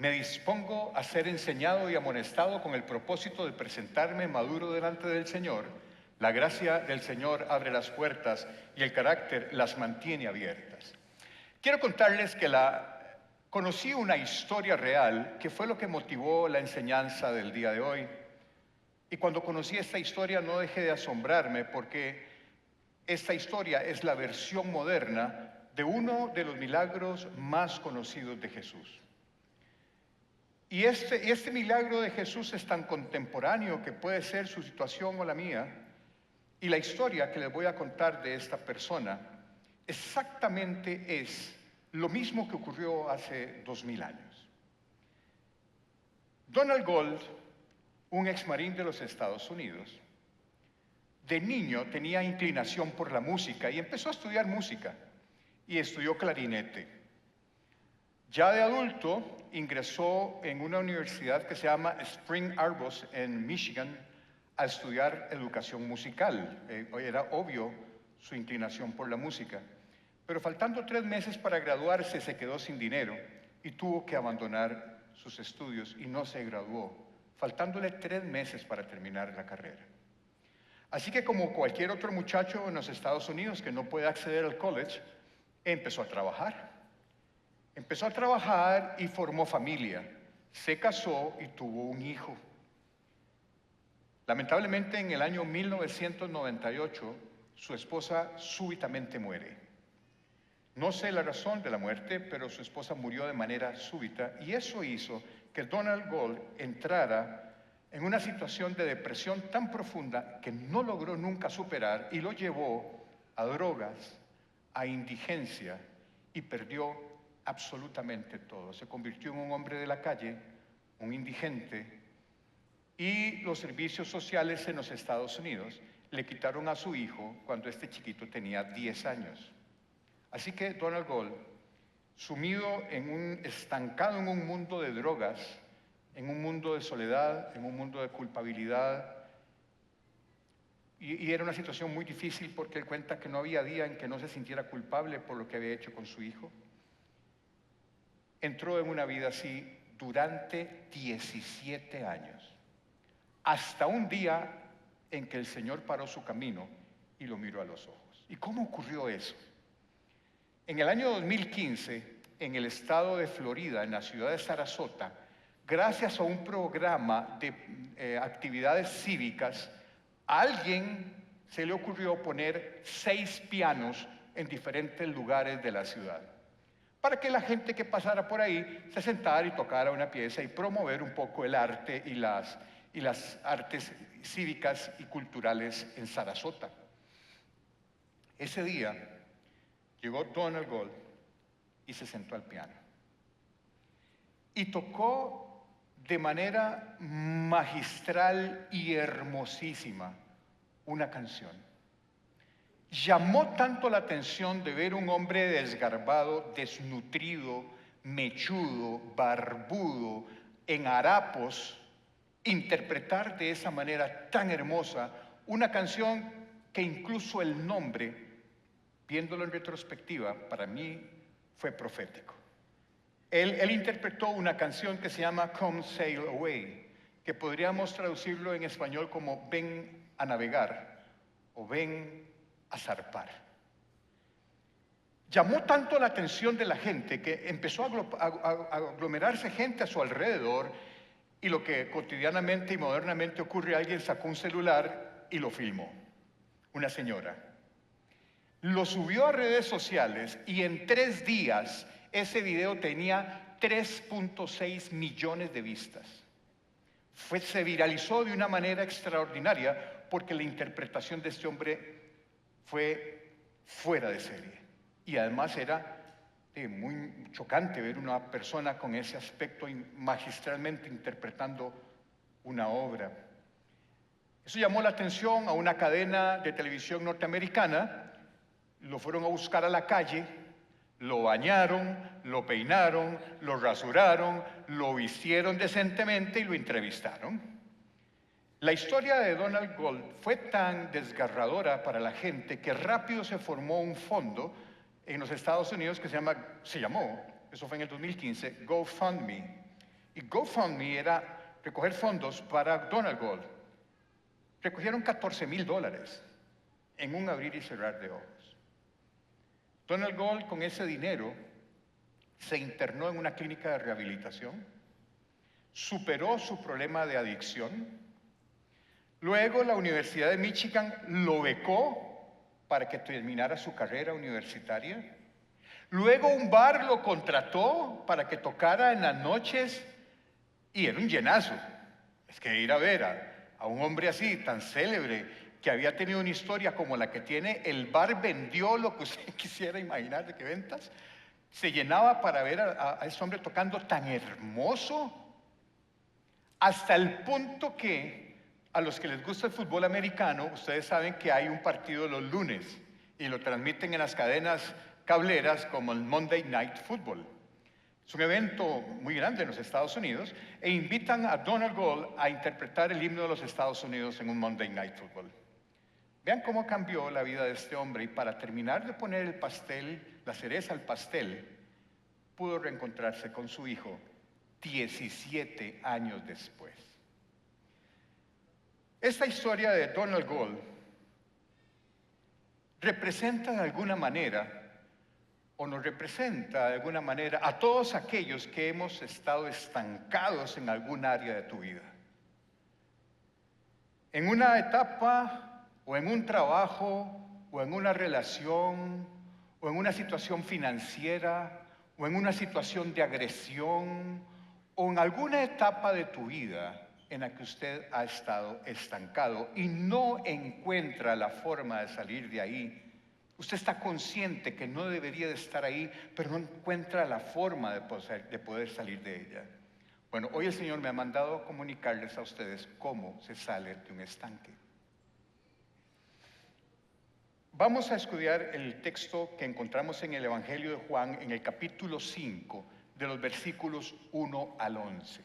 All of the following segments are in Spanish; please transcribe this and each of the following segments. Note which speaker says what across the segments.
Speaker 1: Me dispongo a ser enseñado y amonestado con el propósito de presentarme maduro delante del Señor. La gracia del Señor abre las puertas y el carácter las mantiene abiertas. Quiero contarles que conocí una historia real que fue lo que motivó la enseñanza del día de hoy. Y cuando conocí esta historia no dejé de asombrarme porque esta historia es la versión moderna de uno de los milagros más conocidos de Jesús. Y este milagro de Jesús es tan contemporáneo que puede ser su situación o la mía. Y la historia que les voy a contar de esta persona exactamente es lo mismo que ocurrió hace 2000 años. Donald Gold, un exmarín de los Estados Unidos, de niño tenía inclinación por la música y empezó a estudiar música y estudió clarinete. Ya de adulto ingresó en una universidad que se llama Spring Arbors en Michigan a estudiar educación musical. Era obvio su inclinación por la música. Pero faltando 3 meses para graduarse se quedó sin dinero y tuvo que abandonar sus estudios y no se graduó, faltándole 3 meses para terminar la carrera. Así que como cualquier otro muchacho en los Estados Unidos que no puede acceder al college, empezó a trabajar. Empezó a trabajar y formó familia. Se casó y tuvo un hijo. Lamentablemente en el año 1998 su esposa súbitamente muere. No sé la razón de la muerte, pero su esposa murió de manera súbita y eso hizo que Donald Gold entrara en una situación de depresión tan profunda que no logró nunca superar y lo llevó a drogas, a indigencia y perdió absolutamente todo. Se convirtió en un hombre de la calle, un indigente, y los servicios sociales en los Estados Unidos le quitaron a su hijo cuando este chiquito tenía 10 años. Así que Donald Gold, estancado en un mundo de drogas, en un mundo de soledad, en un mundo de culpabilidad, y era una situación muy difícil porque él cuenta que no había día en que no se sintiera culpable por lo que había hecho con su hijo. Entró en una vida así durante 17 años, hasta un día en que el Señor paró su camino y lo miró a los ojos. ¿Y cómo ocurrió eso? En el año 2015, en el estado de Florida, en la ciudad de Sarasota, gracias a un programa de actividades cívicas, a alguien se le ocurrió poner 6 pianos en diferentes lugares de la ciudad, para que la gente que pasara por ahí se sentara y tocara una pieza y promover un poco el arte y las artes cívicas y culturales en Sarasota. Ese día llegó Donald Gold y se sentó al piano. Y tocó de manera magistral y hermosísima una canción. Llamó tanto la atención de ver un hombre desgarbado, desnutrido, mechudo, barbudo, en harapos, interpretar de esa manera tan hermosa una canción que incluso el nombre, viéndolo en retrospectiva, para mí fue profético. Él interpretó una canción que se llama Come Sail Away, que podríamos traducirlo en español como Ven a navegar o Ven a zarpar. Llamó tanto la atención de la gente que empezó a aglomerarse gente a su alrededor y lo que cotidianamente y modernamente ocurre, alguien sacó un celular y lo filmó, una señora. Lo subió a redes sociales y en 3 días ese video tenía 3.6 millones de vistas. Se viralizó de una manera extraordinaria porque la interpretación de este hombre fue fuera de serie. Y además era muy chocante ver una persona con ese aspecto magistralmente interpretando una obra. Eso llamó la atención a una cadena de televisión norteamericana. Lo fueron a buscar a la calle, lo bañaron, lo peinaron, lo rasuraron, lo vistieron decentemente y lo entrevistaron. La historia de Donald Gold fue tan desgarradora para la gente que rápido se formó un fondo en los Estados Unidos que se llamó, eso fue en el 2015, GoFundMe. Y GoFundMe era recoger fondos para Donald Gold. Recogieron $14,000 en un abrir y cerrar de ojos. Donald Gold, con ese dinero, se internó en una clínica de rehabilitación, superó su problema de adicción. Luego la Universidad de Michigan lo becó para que terminara su carrera universitaria. Luego un bar lo contrató para que tocara en las noches y era un llenazo. Es que ir a ver a un hombre así, tan célebre, que había tenido una historia como la que tiene, el bar vendió lo que usted quisiera imaginar de qué ventas. Se llenaba para ver a ese hombre tocando tan hermoso, hasta el punto que a los que les gusta el fútbol americano, ustedes saben que hay un partido los lunes y lo transmiten en las cadenas cableras como el Monday Night Football. Es un evento muy grande en los Estados Unidos e invitan a Donald Gold a interpretar el himno de los Estados Unidos en un Monday Night Football. Vean cómo cambió la vida de este hombre, y para terminar de poner el pastel, la cereza al pastel, pudo reencontrarse con su hijo 17 años después. Esta historia de Donald Gold representa de alguna manera, o nos representa de alguna manera, a todos aquellos que hemos estado estancados en algún área de tu vida. En una etapa, o en un trabajo, o en una relación, o en una situación financiera, o en una situación de agresión, o en alguna etapa de tu vida en la que usted ha estado estancado y no encuentra la forma de salir de ahí. Usted está consciente que no debería de estar ahí, pero no encuentra la forma de poder salir de ella. Bueno, hoy el Señor me ha mandado comunicarles a ustedes cómo se sale de un estanque. Vamos a estudiar el texto que encontramos en el Evangelio de Juan, en el capítulo 5, de los versículos 1 al 11.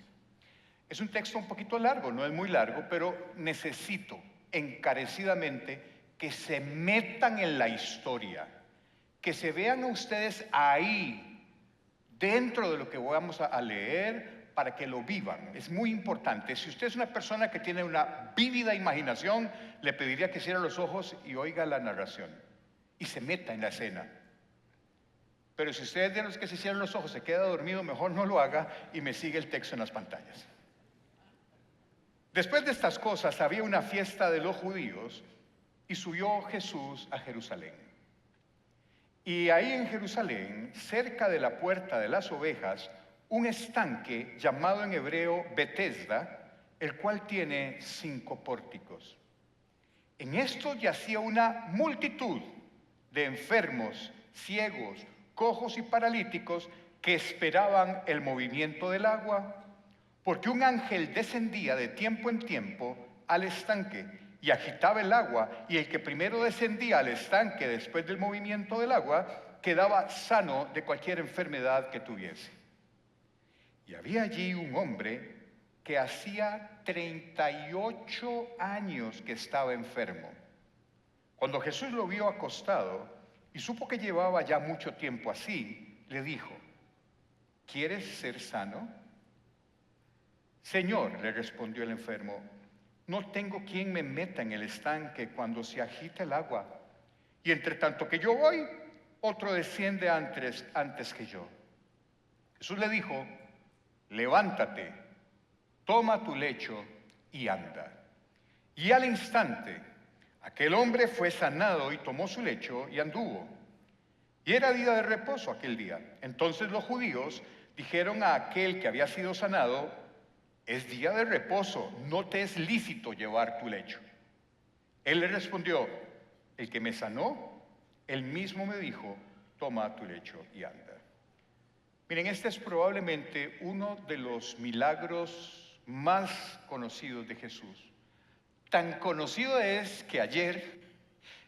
Speaker 1: Es un texto un poquito largo, no es muy largo, pero necesito encarecidamente que se metan en la historia, que se vean a ustedes ahí, dentro de lo que vamos a leer, para que lo vivan. Es muy importante. Si usted es una persona que tiene una vívida imaginación, le pediría que cierre los ojos y oiga la narración y se meta en la escena. Pero si usted es de los que se cierran los ojos, se queda dormido, mejor no lo haga y me sigue el texto en las pantallas. Después de estas cosas había una fiesta de los judíos y subió Jesús a Jerusalén. Y ahí en Jerusalén, cerca de la puerta de las ovejas, un estanque llamado en hebreo Betesda, el cual tiene 5 pórticos. En esto yacía una multitud de enfermos, ciegos, cojos y paralíticos que esperaban el movimiento del agua, porque un ángel descendía de tiempo en tiempo al estanque y agitaba el agua, y el que primero descendía al estanque después del movimiento del agua quedaba sano de cualquier enfermedad que tuviese. Y había allí un hombre que hacía 38 años que estaba enfermo. Cuando Jesús lo vio acostado y supo que llevaba ya mucho tiempo así, le dijo: ¿quieres ser sano? Señor, le respondió el enfermo, no tengo quien me meta en el estanque cuando se agita el agua, y entre tanto que yo voy, otro desciende antes que yo. Jesús le dijo: levántate, toma tu lecho y anda. Y al instante, aquel hombre fue sanado y tomó su lecho y anduvo. Y era día de reposo aquel día. Entonces los judíos dijeron a aquel que había sido sanado: es día de reposo, no te es lícito llevar tu lecho. Él le respondió: el que me sanó, él mismo me dijo, toma tu lecho y anda. Miren, este es probablemente uno de los milagros más conocidos de Jesús. Tan conocido es que ayer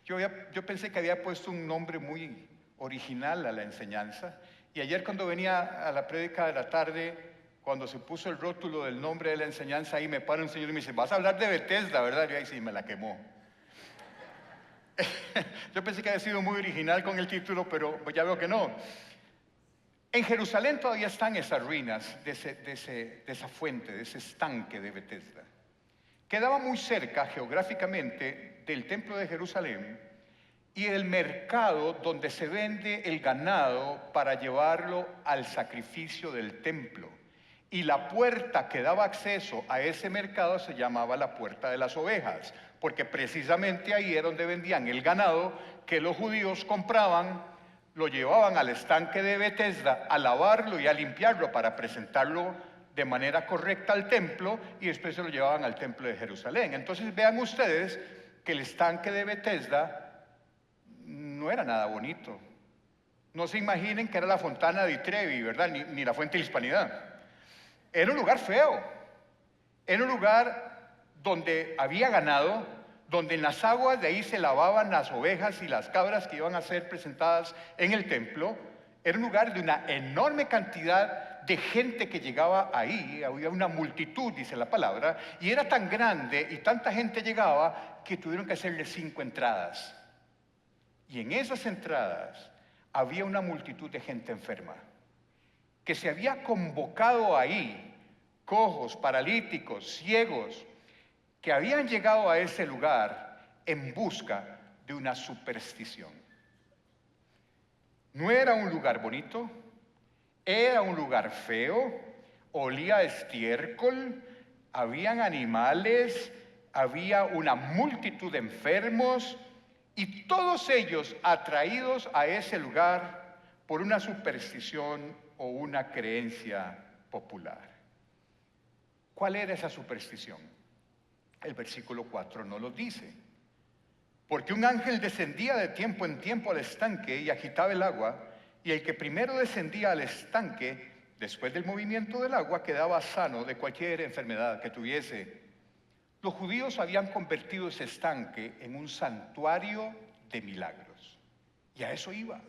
Speaker 1: yo pensé que había puesto un nombre muy original a la enseñanza, y ayer cuando venía a la prédica de la tarde, cuando se puso el rótulo del nombre de la enseñanza, ahí me para un señor y me dice: vas a hablar de Betesda, ¿verdad? Y ahí sí me la quemó. Yo pensé que había sido muy original con el título, pero ya veo que no. En Jerusalén todavía están esas ruinas de esa fuente, de ese estanque de Betesda. Quedaba muy cerca geográficamente del templo de Jerusalén y el mercado donde se vende el ganado para llevarlo al sacrificio del templo. Y la puerta que daba acceso a ese mercado se llamaba la Puerta de las Ovejas, porque precisamente ahí era donde vendían el ganado que los judíos compraban, lo llevaban al estanque de Betesda a lavarlo y a limpiarlo para presentarlo de manera correcta al templo, y después se lo llevaban al templo de Jerusalén. Entonces vean ustedes que el estanque de Betesda no era nada bonito. No se imaginen que era la Fontana di Trevi, ¿verdad? Ni la Fuente de la Hispanidad. Era un lugar feo. Era un lugar donde había ganado, donde en las aguas de ahí se lavaban las ovejas y las cabras que iban a ser presentadas en el templo. Era un lugar de una enorme cantidad de gente que llegaba ahí. Había una multitud, dice la palabra, y era tan grande y tanta gente llegaba que tuvieron que hacerle 5 entradas. Y en esas entradas había una multitud de gente enferma que se había convocado ahí, cojos, paralíticos, ciegos, que habían llegado a ese lugar en busca de una superstición. No era un lugar bonito, era un lugar feo, olía a estiércol, habían animales, había una multitud de enfermos, y todos ellos atraídos a ese lugar por una superstición o una creencia popular. ¿Cuál era esa superstición? El versículo 4 no lo dice. Porque un ángel descendía de tiempo en tiempo al estanque y agitaba el agua, y el que primero descendía al estanque, después del movimiento del agua, quedaba sano de cualquier enfermedad que tuviese. Los judíos habían convertido ese estanque en un santuario de milagros. Y a eso iban,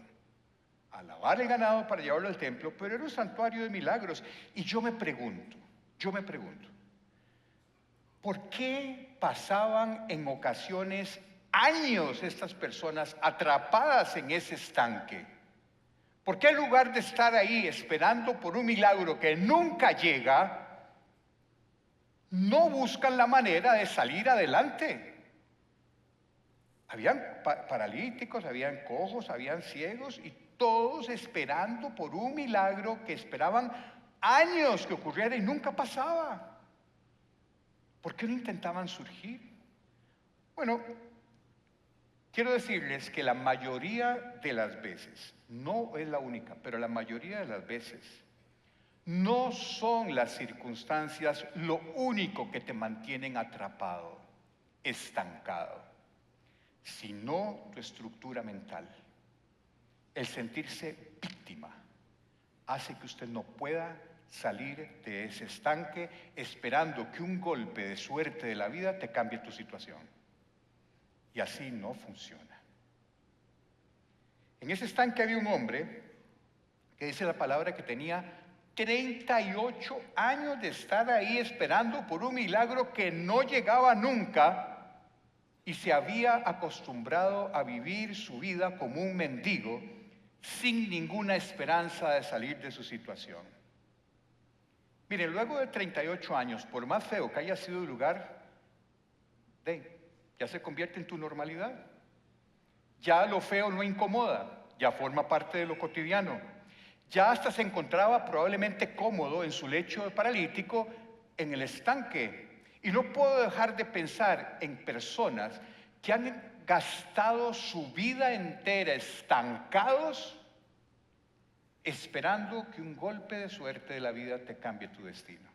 Speaker 1: a lavar el ganado para llevarlo al templo, pero era un santuario de milagros. Y yo me pregunto, ¿por qué pasaban en ocasiones años estas personas atrapadas en ese estanque? ¿Por qué en lugar de estar ahí esperando por un milagro que nunca llega, no buscan la manera de salir adelante? Habían paralíticos, habían cojos, habían ciegos, y todos esperando por un milagro que esperaban años que ocurriera y nunca pasaba. ¿Por qué no intentaban surgir? Bueno, quiero decirles que la mayoría de las veces, no es la única, pero la mayoría de las veces, no son las circunstancias lo único que te mantienen atrapado, estancado, sino tu estructura mental. El sentirse víctima hace que usted no pueda salir de ese estanque esperando que un golpe de suerte de la vida te cambie tu situación. Y así no funciona. En ese estanque había un hombre que dice la palabra que tenía 38 años de estar ahí esperando por un milagro que no llegaba nunca, y se había acostumbrado a vivir su vida como un mendigo sin ninguna esperanza de salir de su situación. Mire, luego de 38 años, por más feo que haya sido el lugar, ya se convierte en tu normalidad. Ya lo feo no incomoda, ya forma parte de lo cotidiano. Ya hasta se encontraba probablemente cómodo en su lecho de paralítico en el estanque. Y no puedo dejar de pensar en personas que han gastado su vida entera estancados esperando que un golpe de suerte de la vida te cambie tu destino.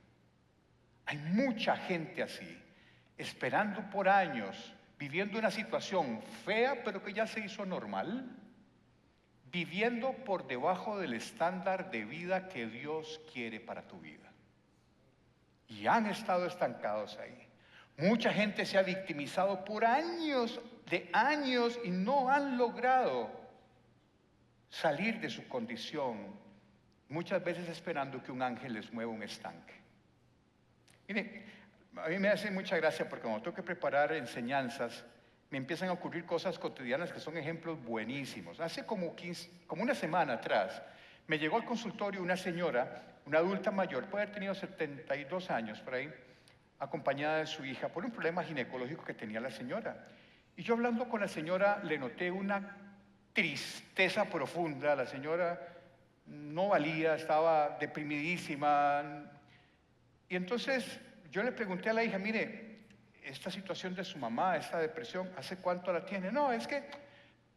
Speaker 1: Hay mucha gente así, esperando por años, viviendo una situación fea, pero que ya se hizo normal, viviendo por debajo del estándar de vida que Dios quiere para tu vida. Y han estado estancados ahí. Mucha gente se ha victimizado por años y no han logrado salir de su condición, muchas veces esperando que un ángel les mueva un estanque. Mire, a mí me hace mucha gracia porque cuando tengo que preparar enseñanzas, me empiezan a ocurrir cosas cotidianas que son ejemplos buenísimos. Hace como una semana atrás, Me llegó al consultorio una señora, una adulta mayor, puede haber tenido 72 años por ahí, acompañada de su hija por un problema ginecológico que tenía la señora. Y yo hablando con la señora le noté una tristeza profunda. La señora no valía, estaba deprimidísima. Y entonces yo le pregunté a la hija, mire, esta situación de su mamá, esta depresión, ¿hace cuánto la tiene? No, es que,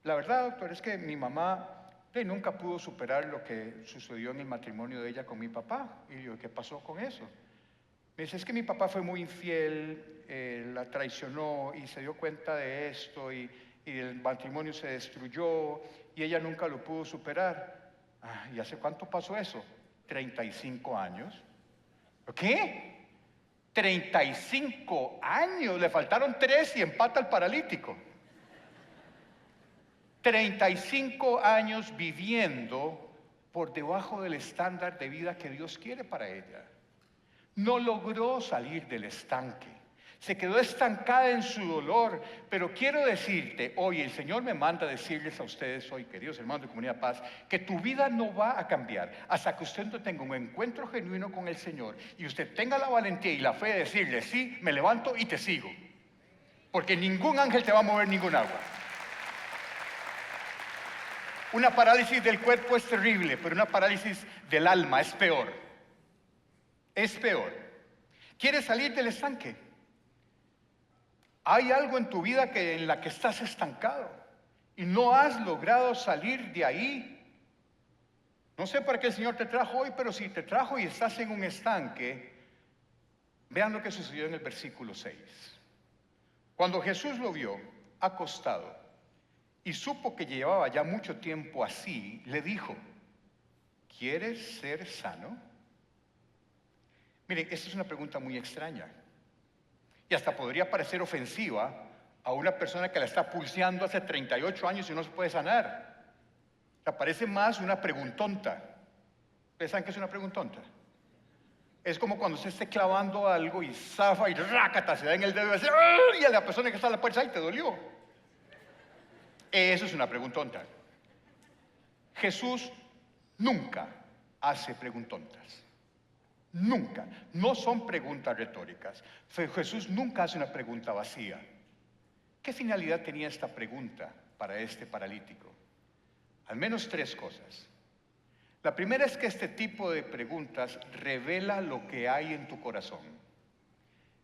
Speaker 1: la verdad, doctor, es que mi mamá nunca pudo superar lo que sucedió en el matrimonio de ella con mi papá. Y yo, ¿qué pasó con eso? Me dice, es que mi papá fue muy infiel, la traicionó y se dio cuenta de esto y el matrimonio se destruyó y ella nunca lo pudo superar. Ah, ¿y hace cuánto pasó eso? 35 años. ¿Qué? 35 años, le faltaron 3 y empata al paralítico. 35 años viviendo por debajo del estándar de vida que Dios quiere para ella. No logró salir del estanque. Se quedó estancada en su dolor. Pero quiero decirte, hoy el Señor me manda a decirles a ustedes hoy, queridos hermanos de Comunidad Paz, que tu vida no va a cambiar hasta que usted no tenga un encuentro genuino con el Señor y usted tenga la valentía y la fe de decirle, sí, me levanto y te sigo. Porque ningún ángel te va a mover ningún agua. Una parálisis del cuerpo es terrible, pero una parálisis del alma es peor. Es peor. ¿Quieres salir del estanque? Hay algo en tu vida en la que estás estancado y no has logrado salir de ahí. No sé para qué el Señor te trajo hoy, pero si te trajo y estás en un estanque, vean lo que sucedió en el versículo 6. Cuando Jesús lo vio acostado y supo que llevaba ya mucho tiempo así, le dijo, ¿quieres ser sano? Miren, esta es una pregunta muy extraña y hasta podría parecer ofensiva a una persona que la está pulseando hace 38 años y no se puede sanar. O sea, parece más una preguntonta. ¿Ustedes saben qué es una preguntonta? Es como cuando usted esté clavando algo y zafa y rácata, se da en el dedo y dice, y a la persona que está a la puerta, ¡ay, te dolió! Eso es una preguntonta. Jesús nunca hace preguntontas. Nunca. No son preguntas retóricas. Jesús nunca hace una pregunta vacía. ¿Qué finalidad tenía esta pregunta para este paralítico? Al menos 3 cosas. La primera es que este tipo de preguntas revela lo que hay en tu corazón.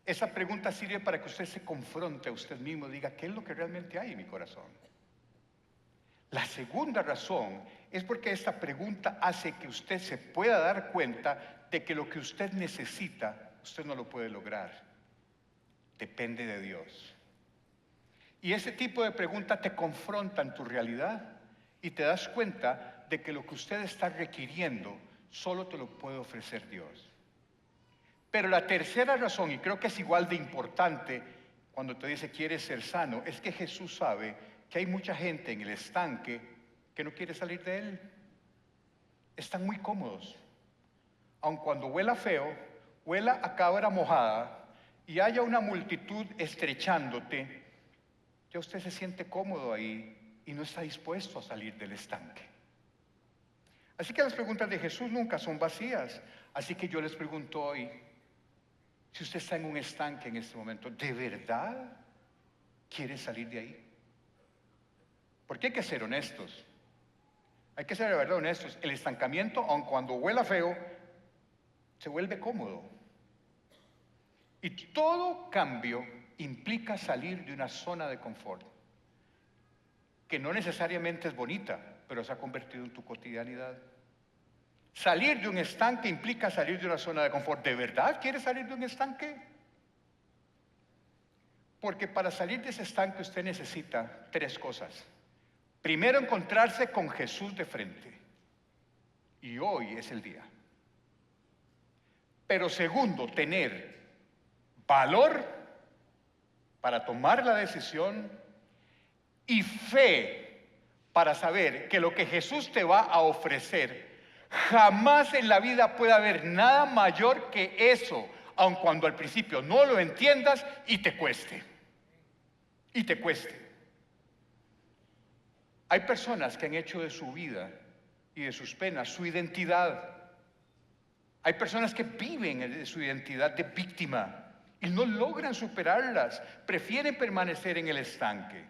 Speaker 1: Esa pregunta sirve para que usted se confronte a usted mismo y diga, ¿qué es lo que realmente hay en mi corazón? La segunda razón es porque esta pregunta hace que usted se pueda dar cuenta de que lo que usted necesita, usted no lo puede lograr. Depende de Dios. Y ese tipo de pregunta te confronta en tu realidad y te das cuenta de que lo que usted está requiriendo solo te lo puede ofrecer Dios. Pero la tercera razón, y creo que es igual de importante cuando te dice quieres ser sano, es que Jesús sabe que hay mucha gente en el estanque que no quiere salir de él. Están muy cómodos. Aun cuando huela feo, huela a cabra mojada y haya una multitud estrechándote, ya usted se siente cómodo ahí y no está dispuesto a salir del estanque. Así que las preguntas de Jesús nunca son vacías. Así que yo les pregunto hoy, si usted está en un estanque en este momento, ¿de verdad quiere salir de ahí? Porque hay que ser honestos. Hay que ser de verdad honestos. El estancamiento, aun cuando huela feo, se vuelve cómodo. Y todo cambio implica salir de una zona de confort, que no necesariamente es bonita, pero se ha convertido en tu cotidianidad. Salir de un estanque implica salir de una zona de confort. ¿De verdad quieres salir de un estanque? Porque para salir de ese estanque usted necesita 3 cosas. Primero, encontrarse con Jesús de frente. Y hoy es el día. Pero segundo, tener valor para tomar la decisión y fe para saber que lo que Jesús te va a ofrecer, jamás en la vida puede haber nada mayor que eso, aun cuando al principio no lo entiendas y te cueste. Y te cueste. Hay personas que han hecho de su vida y de sus penas, su identidad. Hay personas que viven de su identidad de víctima y no logran superarlas, prefieren permanecer en el estanque.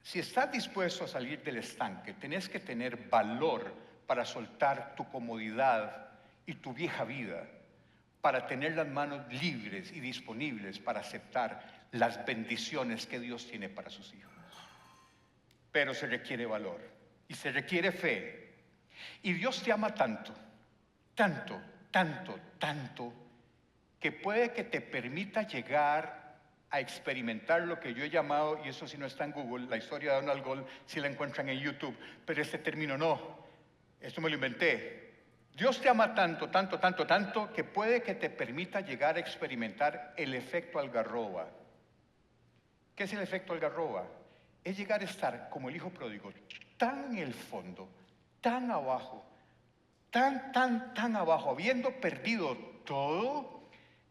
Speaker 1: Si estás dispuesto a salir del estanque, tenés que tener valor para soltar tu comodidad y tu vieja vida, para tener las manos libres y disponibles para aceptar las bendiciones que Dios tiene para sus hijos. Pero se requiere valor y se requiere fe. Y Dios te ama tanto, tanto, tanto, tanto, que puede que te permita llegar a experimentar lo que yo he llamado, y eso si no está en Google, la historia de Donald Gold, si la encuentran en YouTube, pero este término no, esto me lo inventé. Dios te ama tanto, tanto, tanto, tanto, que puede que te permita llegar a experimentar el efecto algarroba. ¿Qué es el efecto algarroba? Es llegar a estar como el hijo pródigo, tan en el fondo, tan abajo, tan abajo, habiendo perdido todo,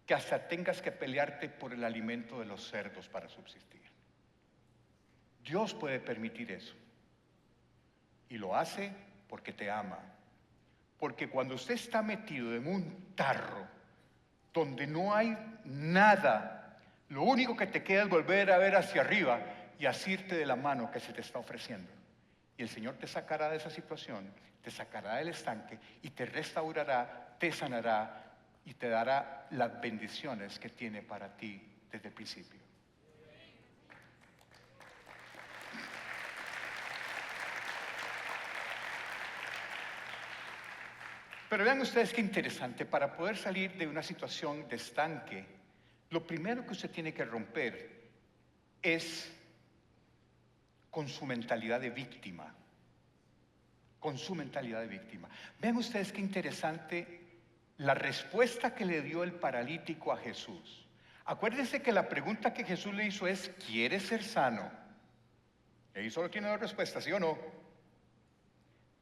Speaker 1: que hasta tengas que pelearte por el alimento de los cerdos para subsistir. Dios puede permitir eso. Y lo hace porque te ama. Porque cuando usted está metido en un tarro donde no hay nada, lo único que te queda es volver a ver hacia arriba y asirte de la mano que se te está ofreciendo. Y el Señor te sacará de esa situación, te sacará del estanque y te restaurará, te sanará y te dará las bendiciones que tiene para ti desde el principio. Pero vean ustedes qué interesante, para poder salir de una situación de estanque, lo primero que usted tiene que romper es con su mentalidad de víctima. Con su mentalidad de víctima. Vean ustedes qué interesante la respuesta que le dio el paralítico a Jesús. Acuérdense que la pregunta que Jesús le hizo es: ¿quieres ser sano? Y ahí solo tiene dos respuestas, ¿sí o no?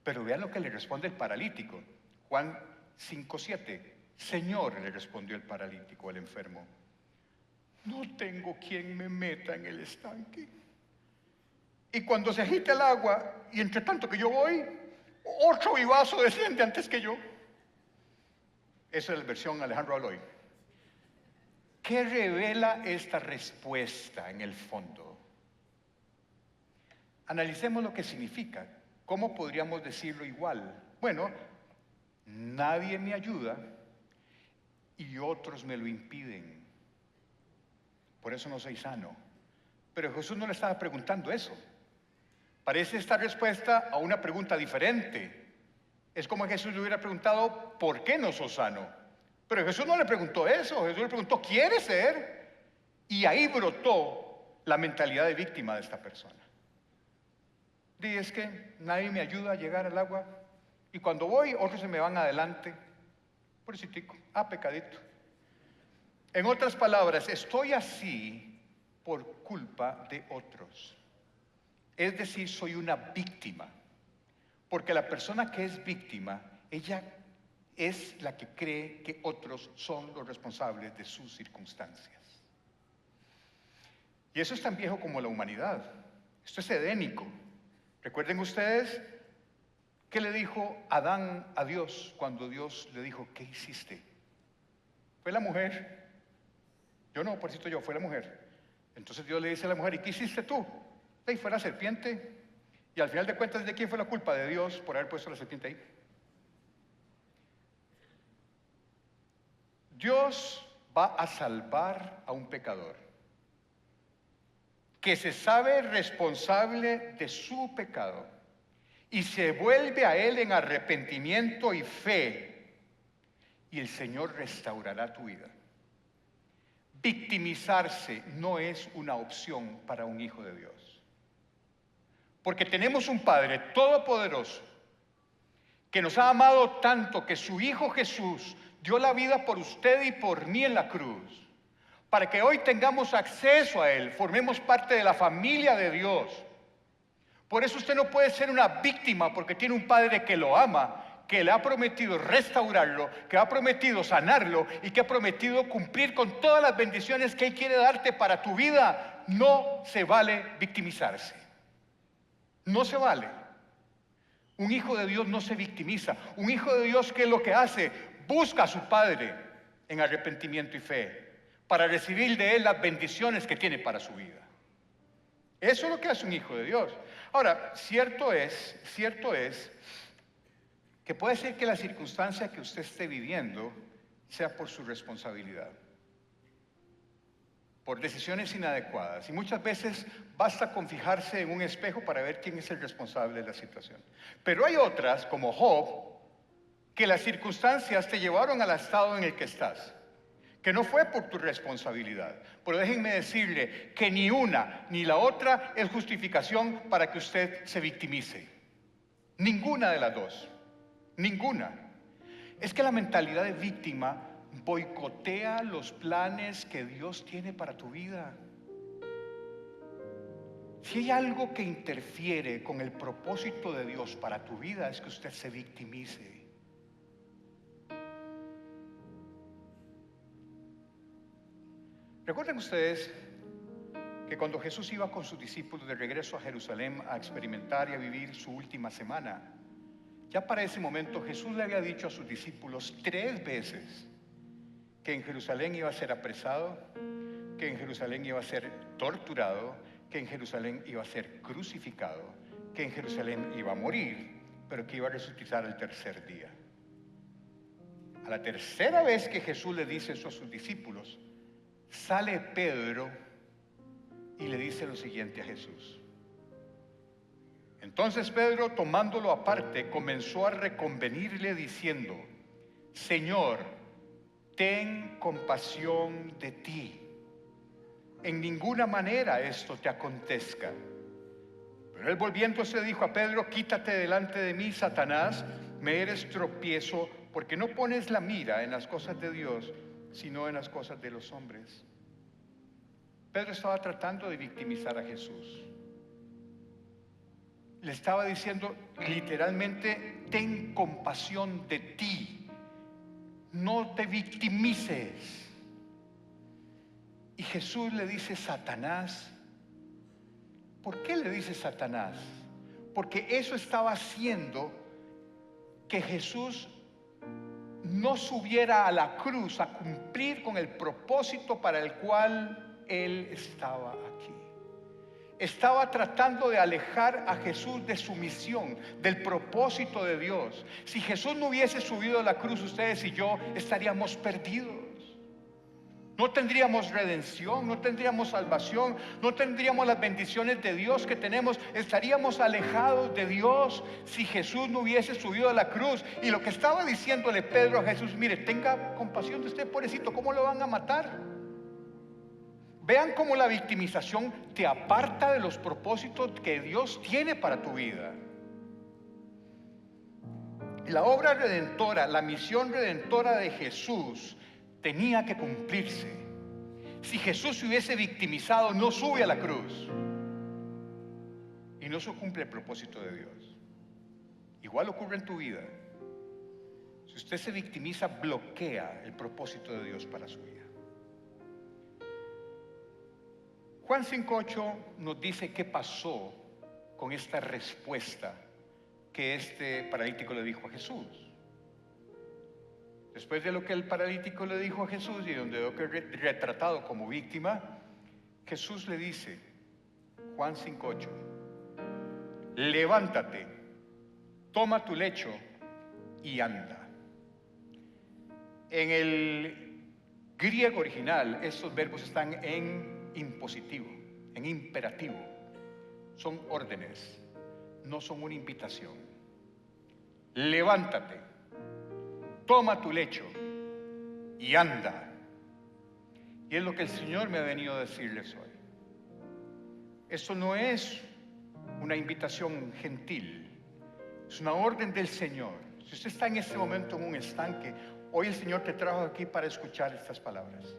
Speaker 1: Pero vean lo que le responde el paralítico. Juan 5:7. Señor, le respondió el paralítico, el enfermo, no tengo quien me meta en el estanque. Y cuando se agita el agua, y entre tanto que yo voy, otro vivazo desciende antes que yo. Esa es la versión Alejandro Aloy. ¿Qué revela esta respuesta en el fondo? Analicemos lo que significa. ¿Cómo podríamos decirlo igual? Bueno, nadie me ayuda y otros me lo impiden. Por eso no soy sano. Pero Jesús no le estaba preguntando eso. Parece esta respuesta a una pregunta diferente. Es como que Jesús le hubiera preguntado: ¿por qué no sos sano? Pero Jesús no le preguntó eso. Jesús le preguntó: ¿quieres ser? Y ahí brotó la mentalidad de víctima de esta persona. Y es que nadie me ayuda a llegar al agua, y cuando voy, otros se me van adelante. Pobrecitico, pecadito. En otras palabras, estoy así por culpa de otros. Es decir, soy una víctima. Porque la persona que es víctima, ella es la que cree que otros son los responsables de sus circunstancias. Y eso es tan viejo como la humanidad. Esto es edénico. Recuerden ustedes qué le dijo Adán a Dios cuando Dios le dijo: ¿qué hiciste? Fue la mujer. Yo no, por cierto, fue la mujer. Entonces Dios le dice a la mujer: ¿y qué hiciste tú? Y fue la serpiente. Y al final de cuentas, ¿de quién fue la culpa? De Dios por haber puesto la serpiente ahí. Dios va a salvar a un pecador que se sabe responsable de su pecado y se vuelve a Él en arrepentimiento y fe, y el Señor restaurará tu vida. Victimizarse no es una opción para un hijo de Dios. Porque tenemos un Padre todopoderoso que nos ha amado tanto que su Hijo Jesús dio la vida por usted y por mí en la cruz, para que hoy tengamos acceso a Él, formemos parte de la familia de Dios. Por eso usted no puede ser una víctima, porque tiene un Padre que lo ama, que le ha prometido restaurarlo, que ha prometido sanarlo y que ha prometido cumplir con todas las bendiciones que Él quiere darte para tu vida. No se vale victimizarse. No se vale. Un hijo de Dios no se victimiza. Un hijo de Dios, ¿qué es lo que hace? Busca a su Padre en arrepentimiento y fe para recibir de Él las bendiciones que tiene para su vida. Eso es lo que hace un hijo de Dios. Ahora, cierto es que puede ser que la circunstancia que usted esté viviendo sea por su responsabilidad, por decisiones inadecuadas. Y muchas veces basta con fijarse en un espejo para ver quién es el responsable de la situación. Pero hay otras, como Job, que las circunstancias te llevaron al estado en el que estás, que no fue por tu responsabilidad. Pero déjenme decirle que ni una ni la otra es justificación para que usted se victimice. Ninguna de las dos. Ninguna. Es que la mentalidad de víctima boicotea los planes que Dios tiene para tu vida. Si hay algo que interfiere con el propósito de Dios para tu vida, es que usted se victimice. ¿Recuerdan ustedes que cuando Jesús iba con sus discípulos de regreso a Jerusalén a experimentar y a vivir su última semana, ya para ese momento Jesús le había dicho a sus discípulos 3 veces que en Jerusalén iba a ser apresado, que en Jerusalén iba a ser torturado, que en Jerusalén iba a ser crucificado, que en Jerusalén iba a morir, pero que iba a resucitar el tercer día. A la tercera vez que Jesús le dice eso a sus discípulos, sale Pedro y le dice lo siguiente a Jesús. Entonces Pedro, tomándolo aparte, comenzó a reconvenirle diciendo: Señor, ten compasión de ti. En ninguna manera esto te acontezca. Pero él volviéndose dijo a Pedro: quítate delante de mí, Satanás, me eres tropiezo, porque no pones la mira en las cosas de Dios, sino en las cosas de los hombres. Pedro estaba tratando de victimizar a Jesús. Le estaba diciendo literalmente: ten compasión de ti, no te victimices. Y Jesús le dice Satanás. ¿Por qué le dice Satanás? Porque eso estaba haciendo que Jesús no subiera a la cruz a cumplir con el propósito para el cual Él estaba aquí. Estaba tratando de alejar a Jesús de su misión, del propósito de Dios. Si Jesús no hubiese subido a la cruz, ustedes y yo estaríamos perdidos. No tendríamos redención, no tendríamos salvación, no tendríamos las bendiciones de Dios que tenemos. Estaríamos alejados de Dios si Jesús no hubiese subido a la cruz. Y lo que estaba diciéndole Pedro a Jesús: mire, tenga compasión de usted, pobrecito, ¿cómo lo van a matar? Vean cómo la victimización te aparta de los propósitos que Dios tiene para tu vida. La obra redentora, la misión redentora de Jesús tenía que cumplirse. Si Jesús se hubiese victimizado, no sube a la cruz y no se cumple el propósito de Dios. Igual ocurre en tu vida. Si usted se victimiza, bloquea el propósito de Dios para su vida. Juan 5:8 nos dice qué pasó con esta respuesta que este paralítico le dijo a Jesús. Después de lo que el paralítico le dijo a Jesús y donde quedó retratado como víctima, Jesús le dice, Juan 5:8, levántate, toma tu lecho y anda. En el griego original, estos verbos están en impositivo, en imperativo. Son órdenes, no son una invitación. Levántate, toma tu lecho y anda. Y es lo que el Señor me ha venido a decirles hoy. Esto no es una invitación gentil, es una orden del Señor. Si usted está en este momento en un estanque, hoy el Señor te trajo aquí para escuchar estas palabras.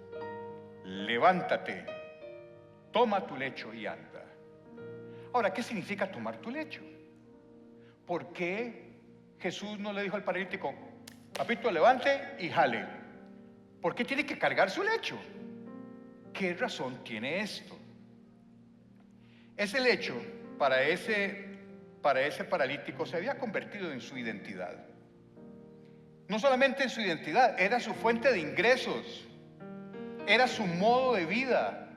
Speaker 1: Levántate, toma tu lecho y anda. Ahora, ¿qué significa tomar tu lecho? ¿Por qué Jesús no le dijo al paralítico: papito, levante y jale? ¿Por qué tiene que cargar su lecho? ¿Qué razón tiene esto? Ese lecho para ese para ese paralítico se había convertido en su identidad. No solamente en su identidad, era su fuente de ingresos, era su modo de vida.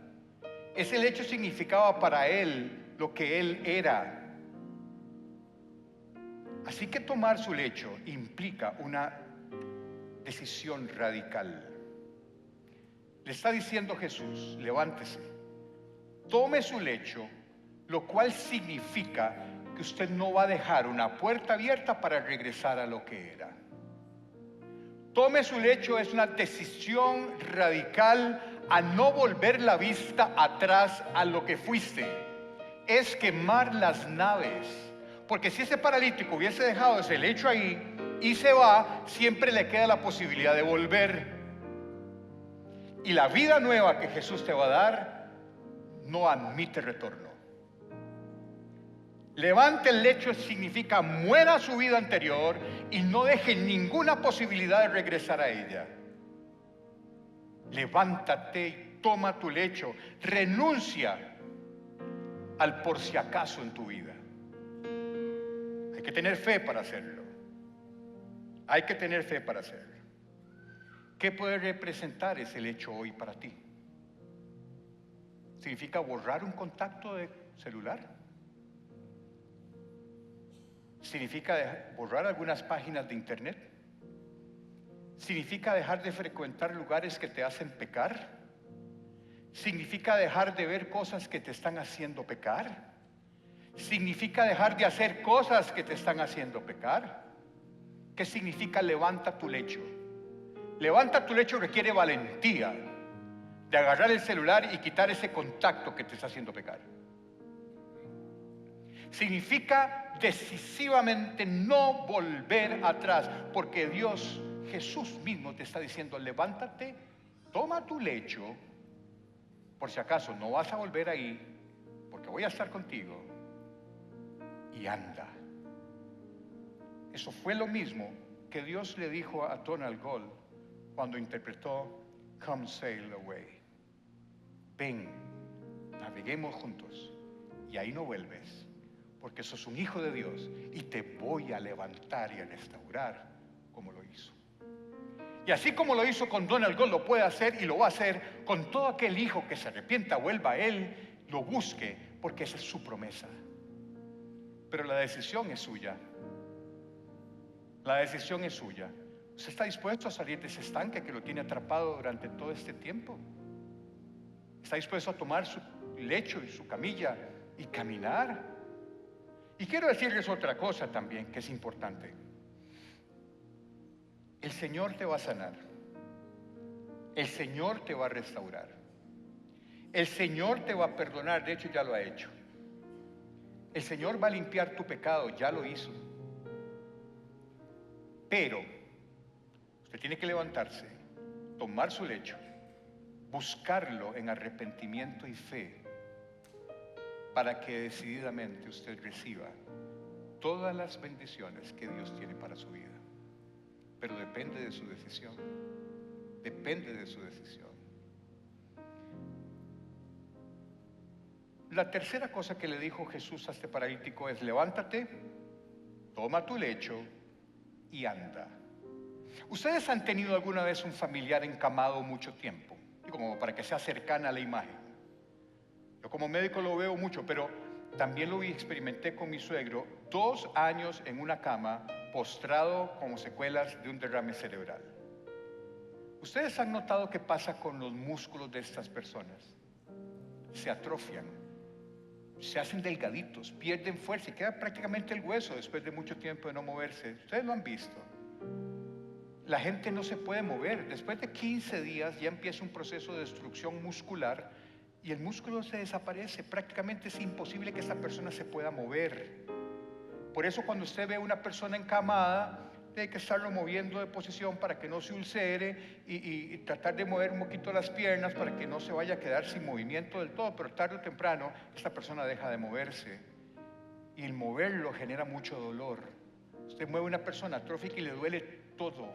Speaker 1: Ese lecho significaba para él lo que él era. Así que tomar su lecho implica una decisión radical. Le está diciendo Jesús: levántese, tome su lecho, lo cual significa que usted no va a dejar una puerta abierta para regresar a lo que era. Tome su lecho es una decisión radical a no volver la vista atrás a lo que fuiste. Es quemar las naves. Porque si ese paralítico hubiese dejado ese lecho ahí y se va, siempre le queda la posibilidad de volver. Y la vida nueva que Jesús te va a dar no admite retorno. Levante el lecho significa muera su vida anterior y no deje ninguna posibilidad de regresar a ella. Levántate y toma tu lecho. Renuncia al por si acaso en tu vida. Hay que tener fe para hacerlo. Hay que tener fe para hacerlo. ¿Qué puede representar ese lecho hoy para ti? ¿Significa borrar un contacto de celular? ¿Significa borrar algunas páginas de internet? ¿Significa dejar de frecuentar lugares que te hacen pecar? ¿Significa dejar de ver cosas que te están haciendo pecar? ¿Significa dejar de hacer cosas que te están haciendo pecar? ¿Qué significa levanta tu lecho? Levanta tu lecho requiere valentía de agarrar el celular y quitar ese contacto que te está haciendo pecar. Significa decisivamente no volver atrás, porque Dios, Jesús mismo te está diciendo: levántate, toma tu lecho, por si acaso no vas a volver ahí, porque voy a estar contigo, y anda. Eso fue lo mismo que Dios le dijo a Donald Gold cuando interpretó Come Sail Away. Ven, naveguemos juntos, y ahí no vuelves, porque sos un hijo de Dios y te voy a levantar y a restaurar como lo hizo. Y así como lo hizo con Donald Gold, lo puede hacer y lo va a hacer con todo aquel hijo que se arrepienta, vuelva a Él, lo busque, porque esa es su promesa. Pero la decisión es suya. La decisión es suya. ¿Usted está dispuesto a salir de ese estanque que lo tiene atrapado durante todo este tiempo? ¿Está dispuesto a tomar su lecho y su camilla y caminar? Y quiero decirles otra cosa también que es importante. El Señor te va a sanar. El Señor te va a restaurar. El Señor te va a perdonar, de hecho ya lo ha hecho. El Señor va a limpiar tu pecado, ya lo hizo. Pero usted tiene que levantarse, tomar su lecho, buscarlo en arrepentimiento y fe, para que decididamente usted reciba todas las bendiciones que Dios tiene para su vida. Pero depende de su decisión. Depende de su decisión. La tercera cosa que le dijo Jesús a este paralítico es: levántate, toma tu lecho y anda. ¿Ustedes han tenido alguna vez un familiar encamado mucho tiempo? Y como para que sea cercana a la imagen. Yo como médico lo veo mucho, pero también lo experimenté con mi suegro, 2 años en una cama, postrado como secuelas de un derrame cerebral. ¿Ustedes han notado qué pasa con los músculos de estas personas? Se atrofian, se hacen delgaditos, pierden fuerza y queda prácticamente el hueso después de mucho tiempo de no moverse. Ustedes lo han visto. La gente no se puede mover. Después de 15 días ya empieza un proceso de destrucción muscular y el músculo se desaparece. Prácticamente es imposible que esta persona se pueda mover. Por eso cuando usted ve a una persona encamada, hay que estarlo moviendo de posición para que no se ulcere y tratar de mover un poquito las piernas para que no se vaya a quedar sin movimiento del todo, pero tarde o temprano esta persona deja de moverse y el moverlo genera mucho dolor. Usted mueve a una persona atrófica y le duele todo.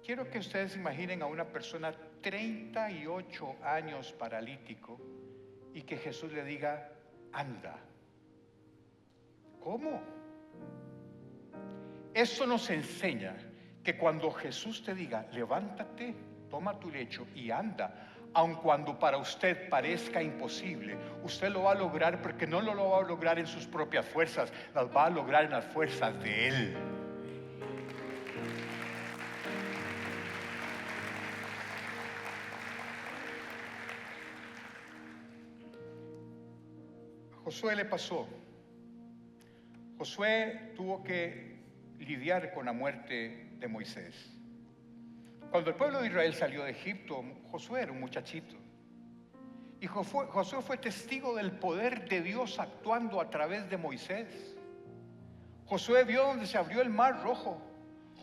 Speaker 1: Quiero que ustedes imaginen a una persona 38 años paralítico y que Jesús le diga: anda. ¿Cómo? Eso nos enseña que cuando Jesús te diga, levántate, toma tu lecho y anda, aun cuando para usted parezca imposible, usted lo va a lograr, porque no lo va a lograr en sus propias fuerzas, las va a lograr en las fuerzas de Él. A Josué le pasó. Josué tuvo que lidiar con la muerte de Moisés. Cuando el pueblo de Israel salió de Egipto, Josué era un muchachito. Y Josué fue testigo del poder de Dios actuando a través de Moisés. Josué vio donde se abrió el mar rojo.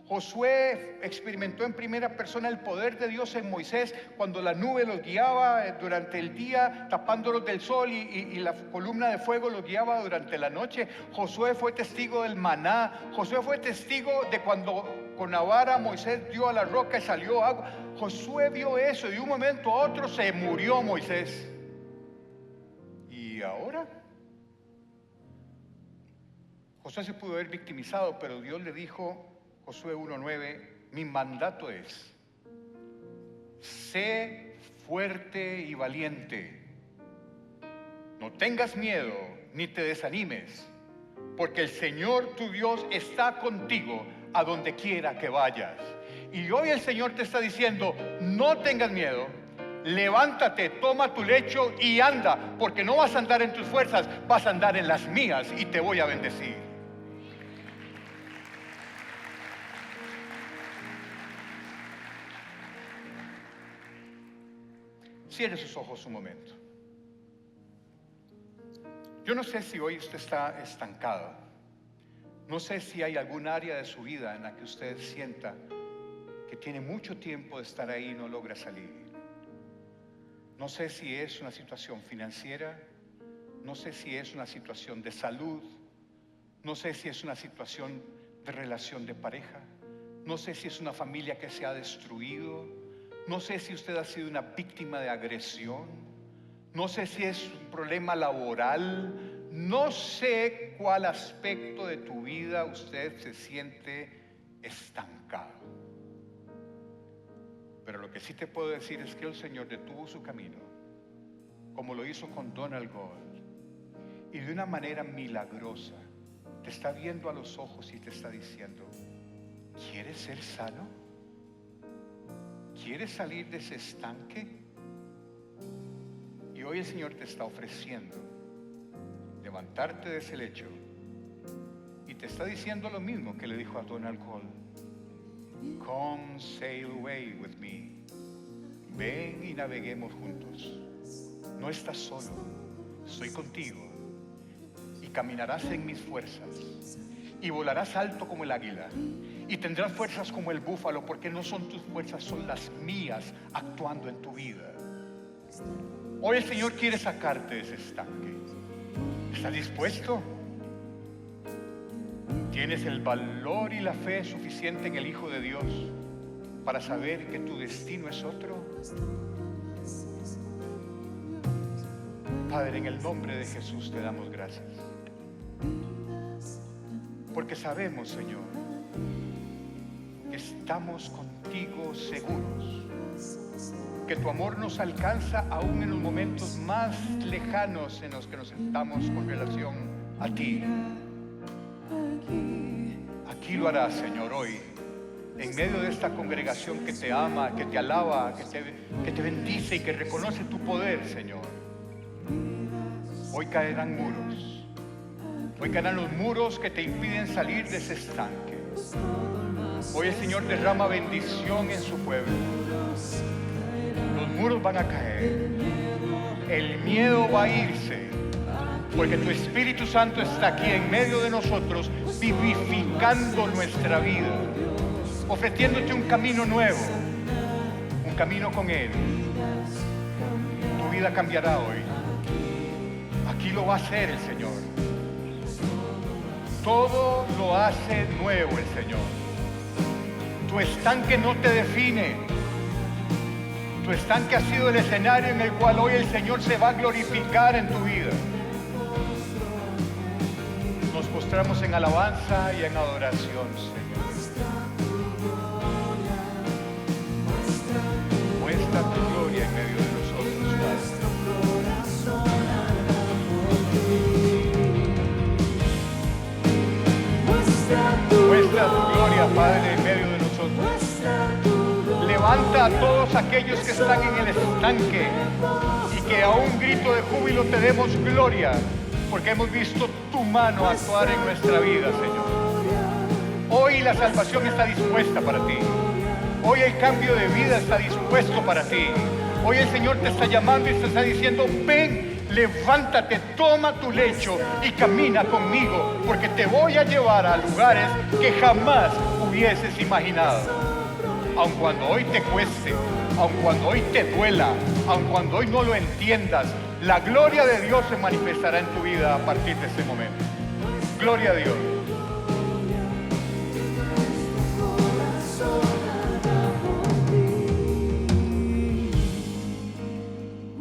Speaker 1: Josué experimentó en primera persona el poder de Dios en Moisés cuando la nube los guiaba durante el día, tapándolos del sol, y la columna de fuego los guiaba durante la noche. Josué fue testigo del maná. Josué fue testigo de cuando con la vara Moisés dio a la roca y salió agua. Josué vio eso y de un momento a otro se murió Moisés. ¿Y ahora? Josué se pudo haber victimizado, pero Dios le dijo, Josué 1:9, mi mandato es, sé fuerte y valiente, no tengas miedo ni te desanimes, porque el Señor tu Dios está contigo a donde quiera que vayas. Y hoy el Señor te está diciendo, no tengas miedo, levántate, toma tu lecho y anda, porque no vas a andar en tus fuerzas, vas a andar en las mías y te voy a bendecir. Cierre sus ojos un momento. Yo no sé si hoy usted está estancado. No sé si hay algún área de su vida en la que usted sienta que tiene mucho tiempo de estar ahí y no logra salir. No sé si es una situación financiera, no sé si es una situación de salud, no sé si es una situación de relación de pareja, no sé si es una familia que se ha destruido. No sé si usted ha sido una víctima de agresión. No sé si es un problema laboral. No sé cuál aspecto de tu vida usted se siente estancado. Pero lo que sí te puedo decir es que el Señor detuvo su camino, como lo hizo con Donald Gold, y de una manera milagrosa te está viendo a los ojos y te está diciendo, ¿quieres ser sano? ¿Quieres salir de ese estanque? Y hoy el Señor te está ofreciendo levantarte de ese lecho y te está diciendo lo mismo que le dijo a Donald Gold. Come sail away with me. Ven y naveguemos juntos. No estás solo, estoy contigo. Y caminarás en mis fuerzas y volarás alto como el águila. Y tendrás fuerzas como el búfalo, porque no son tus fuerzas, son las mías actuando en tu vida. Hoy el Señor quiere sacarte de ese estanque. ¿Estás dispuesto? ¿Tienes el valor y la fe suficiente en el Hijo de Dios para saber que tu destino es otro? Padre, en el nombre de Jesús te damos gracias. Porque sabemos, Señor, que estamos contigo seguros, que tu amor nos alcanza aún en los momentos más lejanos en los que nos sentamos con relación a ti. Aquí lo harás, Señor, hoy, en medio de esta congregación que te ama, que te alaba, que te bendice y que reconoce tu poder, Señor. Hoy caerán muros. Hoy caerán los muros que te impiden salir de ese estanque. Hoy el Señor derrama bendición en su pueblo. Los muros van a caer. El miedo va a irse. Porque tu Espíritu Santo está aquí en medio de nosotros, vivificando nuestra vida, ofreciéndote un camino nuevo, un camino con Él. Tu vida cambiará hoy. Aquí lo va a hacer el Señor. Todo lo hace nuevo el Señor. Tu estanque no te define. Tu estanque ha sido el escenario en el cual hoy el Señor se va a glorificar en tu vida. postramos en alabanza y en adoración, Señor. Muestra tu gloria en medio de nosotros, Padre. Muestra tu gloria, Padre, en medio de nosotros. Levanta a todos aquellos que están en el estanque y que a un grito de júbilo te demos gloria, porque hemos visto tu mano actuar en nuestra vida, Señor. Hoy la salvación está dispuesta para ti. Hoy el cambio de vida está dispuesto para ti. Hoy el Señor te está llamando y te está diciendo: ven, levántate, toma tu lecho y camina conmigo, porque te voy a llevar a lugares que jamás hubieses imaginado. Aun cuando hoy te cueste, aun cuando hoy te duela, aun cuando hoy no lo entiendas, la gloria de Dios se manifestará en tu vida a partir de ese momento. Gloria a Dios.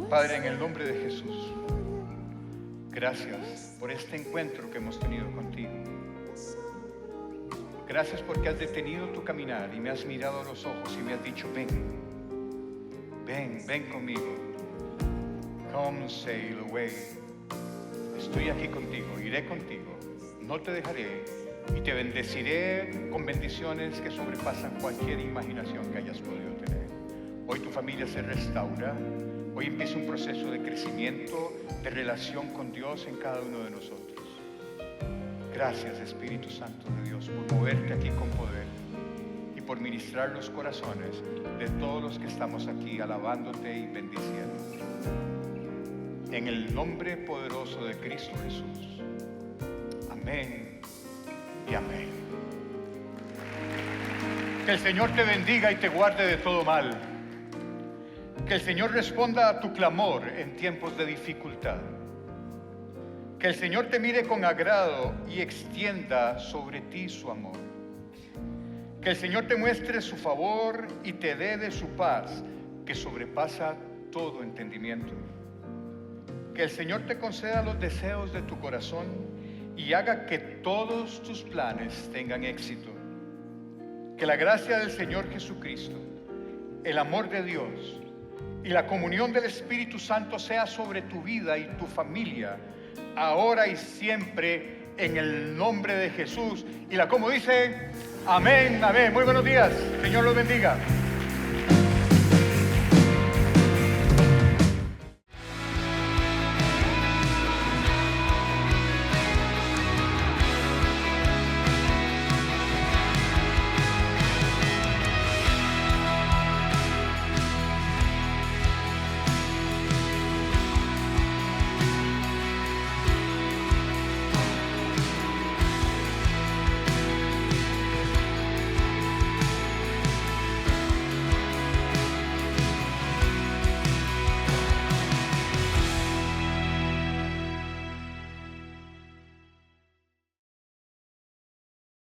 Speaker 1: Padre, en el nombre de Jesús, gracias por este encuentro que hemos tenido contigo. Gracias porque has detenido tu caminar y me has mirado a los ojos y me has dicho: ven, ven, ven conmigo. Come sail away. Estoy aquí contigo, iré contigo, no te dejaré y te bendeciré con bendiciones que sobrepasan cualquier imaginación que hayas podido tener. Hoy tu familia se restaura. Hoy empieza un proceso de crecimiento, de relación con Dios en cada uno de nosotros. Gracias, Espíritu Santo de Dios, por moverte aquí con poder y por ministrar los corazones de todos los que estamos aquí alabándote y bendiciéndote. En el nombre poderoso de Cristo Jesús. Amén y amén. Que el Señor te bendiga y te guarde de todo mal. Que el Señor responda a tu clamor en tiempos de dificultad. Que el Señor te mire con agrado y extienda sobre ti su amor. Que el Señor te muestre su favor y te dé de su paz, que sobrepasa todo entendimiento. Que el Señor te conceda los deseos de tu corazón y haga que todos tus planes tengan éxito. Que la gracia del Señor Jesucristo, el amor de Dios y la comunión del Espíritu Santo sea sobre tu vida y tu familia, ahora y siempre, en el nombre de Jesús. Y la como dice: amén, amén. Muy buenos días. Señor los bendiga.